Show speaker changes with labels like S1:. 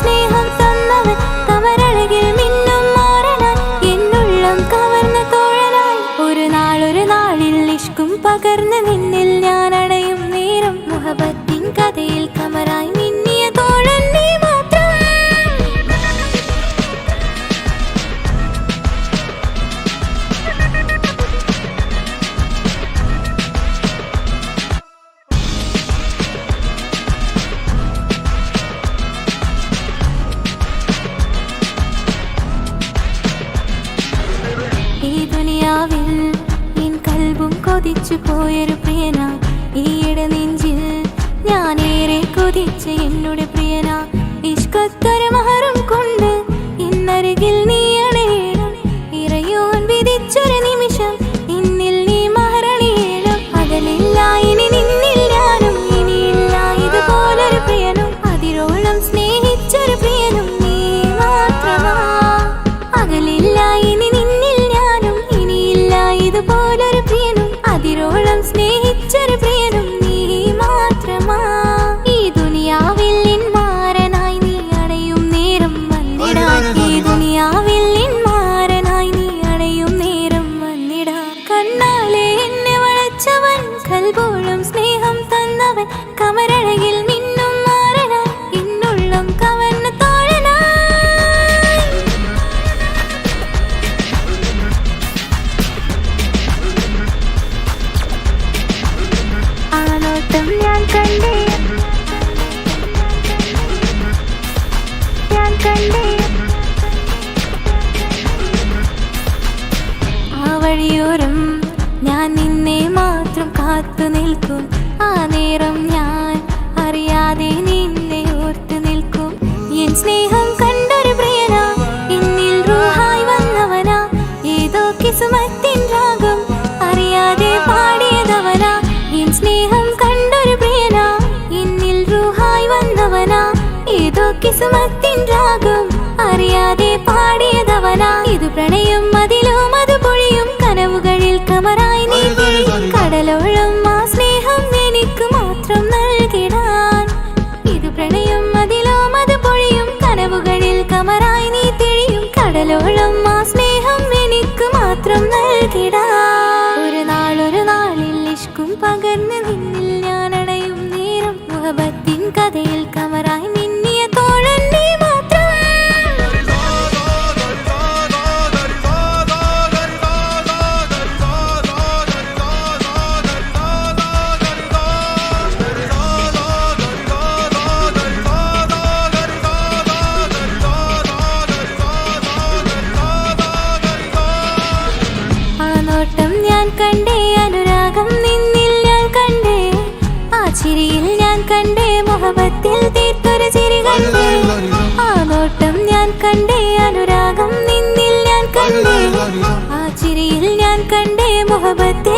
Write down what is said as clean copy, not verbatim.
S1: സ്നേഹം തന്നവൻ കൊതിച്ചു പോയൊരു പ്രിയന ഈയിടെ നെഞ്ചിൽ ഞാനേറെ കൊതിച്ച എന്നോട് പ്രിയന ഇഷ്കത്തൊരു മഹറും കൊണ്ട് ഇന്നരികിൽ നീ അണയണം ഇറയോൻ വിധിച്ചൊരു നിമിഷം ഇന്നിൽ നീ മഹറണിയേണം അകലില്ല ഇനി നിന്നിൽ ഞാനും ഇനിയില്ല ഇതുപോലൊരു പ്രിയനും അതിരോളം സ്നേഹിച്ചൊരു പ്രിയനും നീ മാത്രമാ അകലില്ല ഇനി നിന്നിൽ ഞാനും ഇനിയില്ല ഇതുപോലൊരു പ്രിയനും അതിരോളം സ്നേഹിച്ചൊരു പ്രിയനും നീ മാത്രമാ ഈ ദുനിയാവിൽ നിന്മാരനായി നീ അണയും നേരം വന്നിടാ ഈ ദുനിയാവിൽ നിന്മാരനായി നീ അണയും നേരം വന്നിടാ കണ്ണാലെ എന്നെ വളച്ചവൻ കൽബോളം സ്നേഹം തന്നവൻ കമരഴകിൽ നിന്നും മാറനായി എന്നുള്ളം കവർന്ന തോഴനായി ആനോട്ടം ഞാൻ കണ്ടേ ആ വഴിയോരം ഞാൻ നിന്നെ മാത്രം കാത്തു നിൽക്കും ആ നേരം ഞാൻ അറിയാതെ നിന്നെ ഓർത്തു നിൽക്കും എൻ സ്നേഹം കണ്ടൊരു പ്രിയന എന്നിൽ റൂഹായി വന്നവനാ ഏതോ കിസ്മത്തിൻ രാഗം അറിയാതെ പാടിയതവനാ എൻ സ്നേഹം കണ്ടൊരു പ്രിയന എന്നിൽ റൂഹായി വന്നവനാ ഏതോ കിസ്മത്തിൻ രാഗം അറിയാതെ പാടിയതവനാ ഇത് പ്രണയം അതിലും അത് പൊഴിയും കനവുകളിൽ കമറായി നീ കടലോളം ആ സ്നേഹം എനിക്ക് മാത്രം നൽകിടാൻ ഇത് പ്രണയം അതിലും അത് പൊഴിയും കനവുകളിൽ കമറായി നീ തെളിയും കടലോളം ആ സ്നേഹം എനിക്ക് മാത്രം നൽകിടാൻ ഒരു നാളിൽ ഇഷ്കും പകർന്ന് നിന്നിൽ ഞാൻ അണയും നേരം മുഹബത്തിൻ കഥയിൽ കമറായി മിന്നിയ തോഴൻ നീ മാത്രം കണ്ടേ അനുരാഗം നിന്നിൽ ഞാൻ കണ്ടേ ആ ചിരിയിൽ ഞാൻ കണ്ടേ മുഹബത്തിൽ തീർത്തൊരു ചിരി കണ്ടേ ആ നോട്ടം ഞാൻ കണ്ടേ അനുരാഗം നിന്നിൽ ഞാൻ കണ്ടേ ആ ചിരിയിൽ ഞാൻ കണ്ടേ മുഹബത്തിൽ